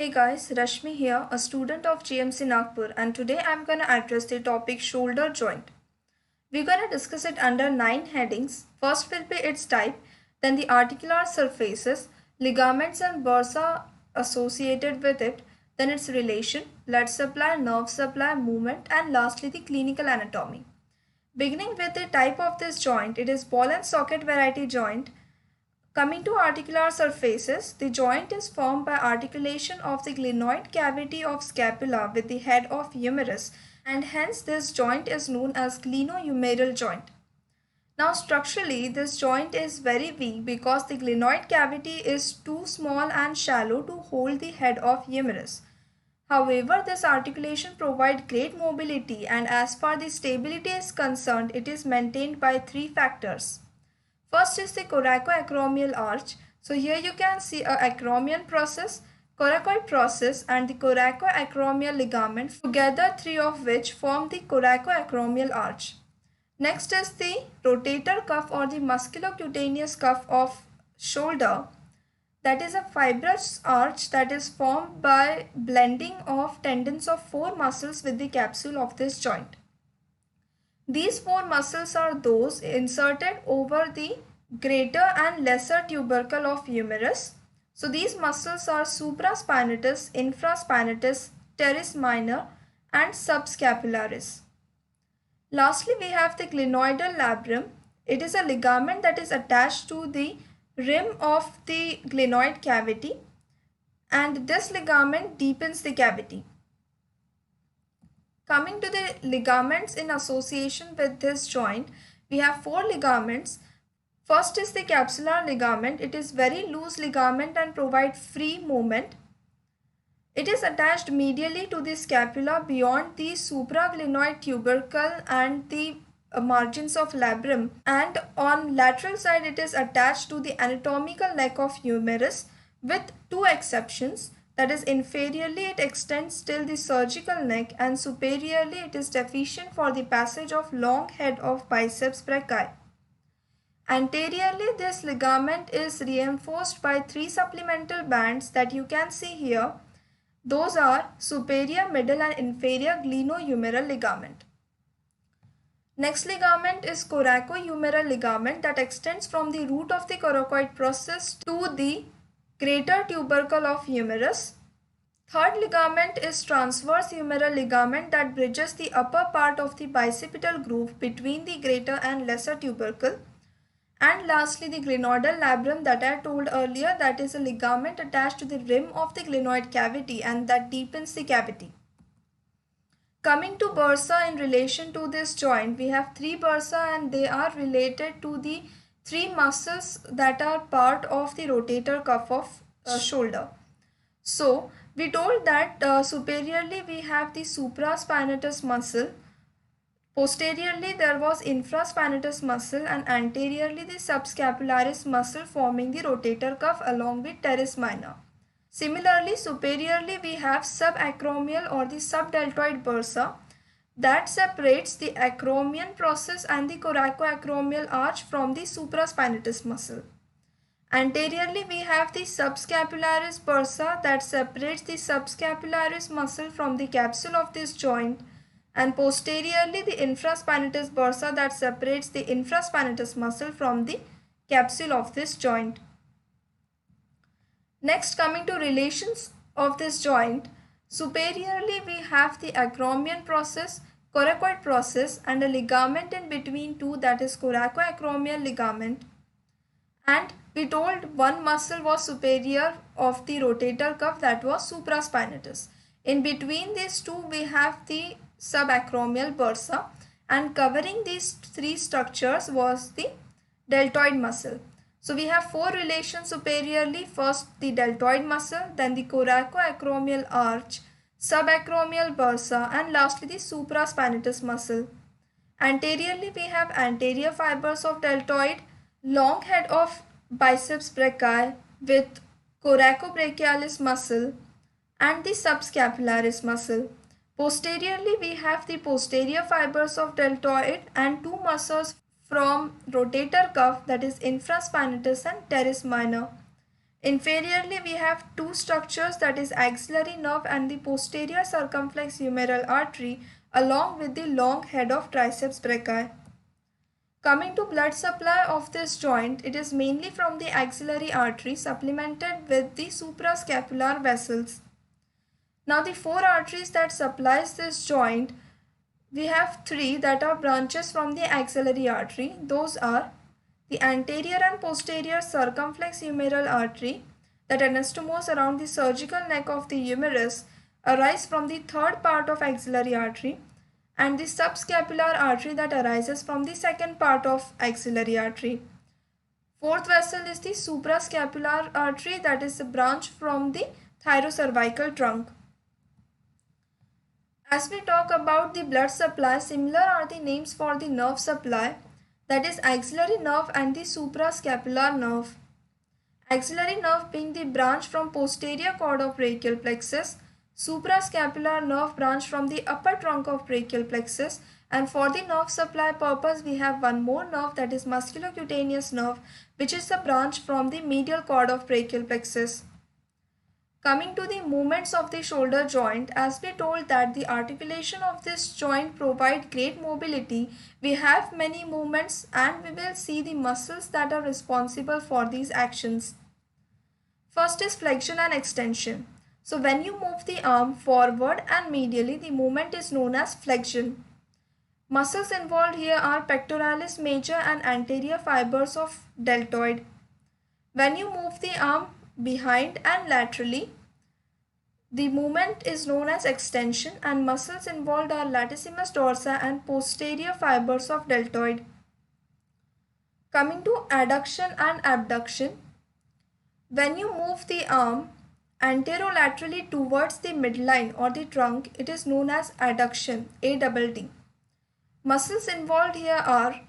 Hey guys, Rashmi here, a student of GMC Nagpur, and today I'm gonna address the topic shoulder joint. We're gonna discuss it under 9 headings. First will be its type, then the articular surfaces, ligaments and bursa associated with it, then its relation, blood supply, nerve supply, movement, and lastly the clinical anatomy. Beginning with the type of this joint, it is ball and socket variety joint. Coming to articular surfaces, the joint is formed by articulation of the glenoid cavity of scapula with the head of humerus, and hence this joint is known as glenohumeral joint. Now structurally, this joint is very weak because the glenoid cavity is too small and shallow to hold the head of humerus. However, this articulation provides great mobility, and as far the stability is concerned, it is maintained by three factors. First is the coracoacromial arch. So here you can see a acromion process, coracoid process and the coracoacromial ligament, together three of which form the coracoacromial arch. Next is the rotator cuff or the musculocutaneous cuff of shoulder. That is a fibrous arch that is formed by blending of tendons of four muscles with the capsule of this joint. These four muscles are those inserted over the greater and lesser tubercle of humerus. So these muscles are supraspinatus, infraspinatus, teres minor and subscapularis. Lastly, we have the glenoidal labrum. It is a ligament that is attached to the rim of the glenoid cavity, and this ligament deepens the cavity. Coming to the ligaments in association with this joint, we have four ligaments. First is the capsular ligament. It is very loose ligament and provide free movement. It is attached medially to the scapula beyond the supraglenoid tubercle and the margins of labrum, and on lateral side it is attached to the anatomical neck of humerus with two exceptions. That is, inferiorly it extends till the surgical neck and superiorly it is deficient for the passage of long head of biceps brachii. Anteriorly, this ligament is reinforced by three supplemental bands that you can see here. Those are superior, middle and inferior glenohumeral ligament. Next ligament is coracohumeral ligament that extends from the root of the coracoid process to the greater tubercle of humerus. Third ligament is transverse humeral ligament that bridges the upper part of the bicipital groove between the greater and lesser tubercle. And lastly, the glenoidal labrum that I told earlier, that is a ligament attached to the rim of the glenoid cavity and that deepens the cavity. Coming to bursa in relation to this joint, we have three bursa and they are related to the three muscles that are part of the rotator cuff of shoulder. So we told that superiorly we have the supraspinatus muscle, posteriorly there was infraspinatus muscle and anteriorly the subscapularis muscle forming the rotator cuff along with teres minor. Similarly, superiorly we have subacromial or the subdeltoid bursa that separates the acromion process and the coracoacromial arch from the supraspinatus muscle. Anteriorly, we have the subscapularis bursa that separates the subscapularis muscle from the capsule of this joint, and posteriorly the infraspinatus bursa that separates the infraspinatus muscle from the capsule of this joint. Next, coming to relations of this joint, superiorly we have the acromion process, coracoid process and a ligament in between two, that is coracoacromial ligament, and we told one muscle was superior of the rotator cuff, that was supraspinatus. In between these two we have the subacromial bursa, and covering these three structures was the deltoid muscle. So we have four relations superiorly. First the deltoid muscle, then the coracoacromial arch, subacromial bursa and lastly the supraspinatus muscle. Anteriorly we have anterior fibers of deltoid, long head of biceps brachii with coracobrachialis muscle and the subscapularis muscle. Posteriorly we have the posterior fibers of deltoid and two muscles from rotator cuff, that is infraspinatus and teres minor. Inferiorly, we have two structures, that is axillary nerve and the posterior circumflex humeral artery along with the long head of triceps brachii. Coming to blood supply of this joint, it is mainly from the axillary artery supplemented with the suprascapular vessels. Now the four arteries that supplies this joint, we have three that are branches from the axillary artery. Those are the anterior and posterior circumflex humeral artery, that anastomose around the surgical neck of the humerus, arise from the third part of axillary artery, and the subscapular artery that arises from the second part of axillary artery. Fourth vessel is the suprascapular artery, that is a branch from the thyrocervical trunk. As we talk about the blood supply, similar are the names for the nerve supply, that is axillary nerve and the suprascapular nerve. Axillary nerve being the branch from posterior cord of brachial plexus, suprascapular nerve branch from the upper trunk of brachial plexus, and for the nerve supply purpose we have one more nerve, that is musculocutaneous nerve, which is the branch from the medial cord of brachial plexus. Coming to the movements of the shoulder joint, as we told that the articulation of this joint provide great mobility, we have many movements and we will see the muscles that are responsible for these actions. First is flexion and extension. So when you move the arm forward and medially, the movement is known as flexion. Muscles involved here are pectoralis major and anterior fibers of deltoid. When you move the arm behind and laterally, the movement is known as extension, and muscles involved are latissimus dorsi and posterior fibers of deltoid. Coming to adduction and abduction, when you move the arm anterolaterally towards the midline or the trunk, it is known as adduction, ADD. Muscles involved here are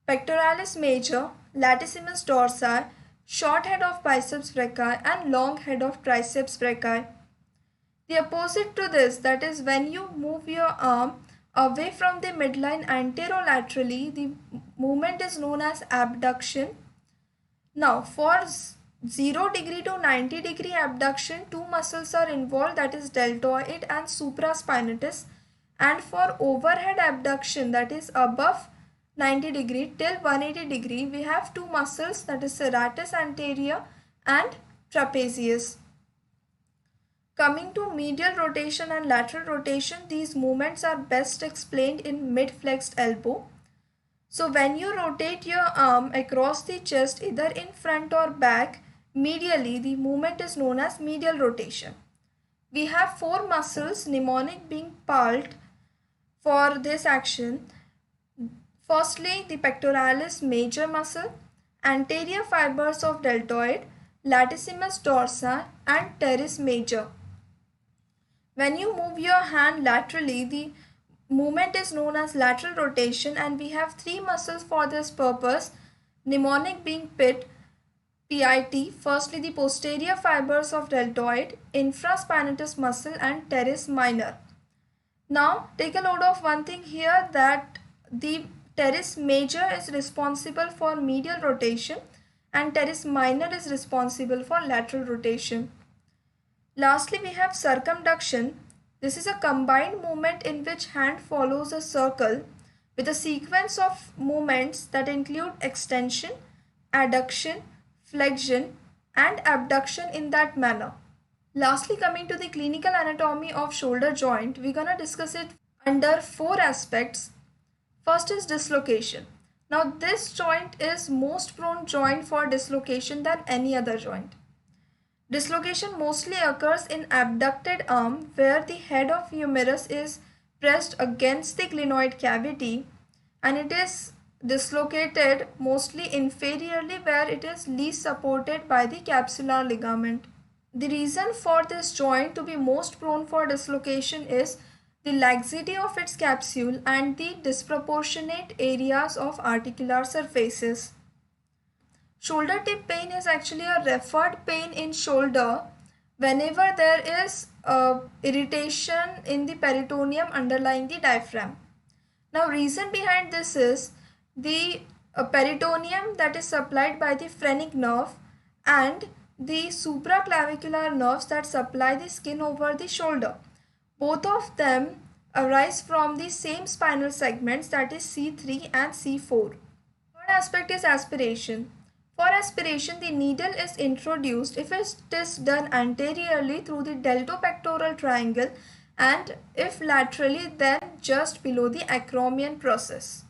pectoralis major, latissimus dorsi, short head of biceps brachii and long head of triceps brachii. The opposite to this, that is when you move your arm away from the midline anterolaterally, the movement is known as abduction. Now for 0 degree to 90 degree abduction, two muscles are involved, that is deltoid and supraspinatus, and for overhead abduction, that is above 90 degree till 180 degree, we have two muscles, that is serratus anterior and trapezius. Coming to medial rotation and lateral rotation, these movements are best explained in mid-flexed elbow. So when you rotate your arm across the chest, either in front or back, medially, the movement is known as medial rotation. We have four muscles, mnemonic being part for this action. Firstly, the pectoralis major muscle, anterior fibers of deltoid, latissimus dorsi and teres major. When you move your hand laterally, the movement is known as lateral rotation, and we have three muscles for this purpose, mnemonic being PIT. Firstly the posterior fibers of deltoid, infraspinatus muscle and teres minor. Now take a note of one thing here, that the teres major is responsible for medial rotation and teres minor is responsible for lateral rotation. Lastly, we have circumduction. This is a combined movement in which hand follows a circle with a sequence of movements that include extension, adduction, flexion and abduction in that manner. Lastly, coming to the clinical anatomy of shoulder joint, we're gonna discuss it under four aspects. First is dislocation. Now this joint is most prone joint for dislocation than any other joint. Dislocation mostly occurs in abducted arm, where the head of humerus is pressed against the glenoid cavity, and it is dislocated mostly inferiorly, where it is least supported by the capsular ligament. The reason for this joint to be most prone for dislocation is the laxity of its capsule and the disproportionate areas of articular surfaces. Shoulder tip pain is actually a referred pain in shoulder whenever there is irritation in the peritoneum underlying the diaphragm. Now reason behind this is the peritoneum that is supplied by the phrenic nerve, and the supraclavicular nerves that supply the skin over the shoulder. Both of them arise from the same spinal segments, that is C3 and C4. Third aspect is aspiration. For aspiration, the needle is introduced if it is done anteriorly through the deltopectoral triangle, and if laterally, then just below the acromion process.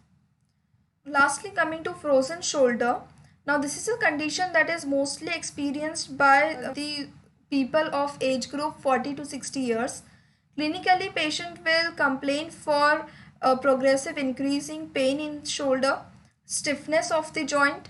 Lastly, coming to frozen shoulder. Now this is a condition that is mostly experienced by the people of age group 40 to 60 years. Clinically, patient will complain for a progressive increasing pain in shoulder, stiffness of the joint,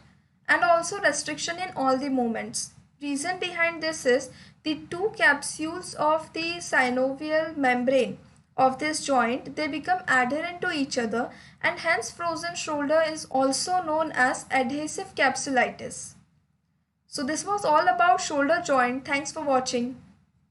and also restriction in all the movements. Reason behind this is the two capsules of the synovial membrane of this joint, they become adherent to each other, and hence frozen shoulder is also known as adhesive capsulitis. So this was all about shoulder joint. Thanks for watching.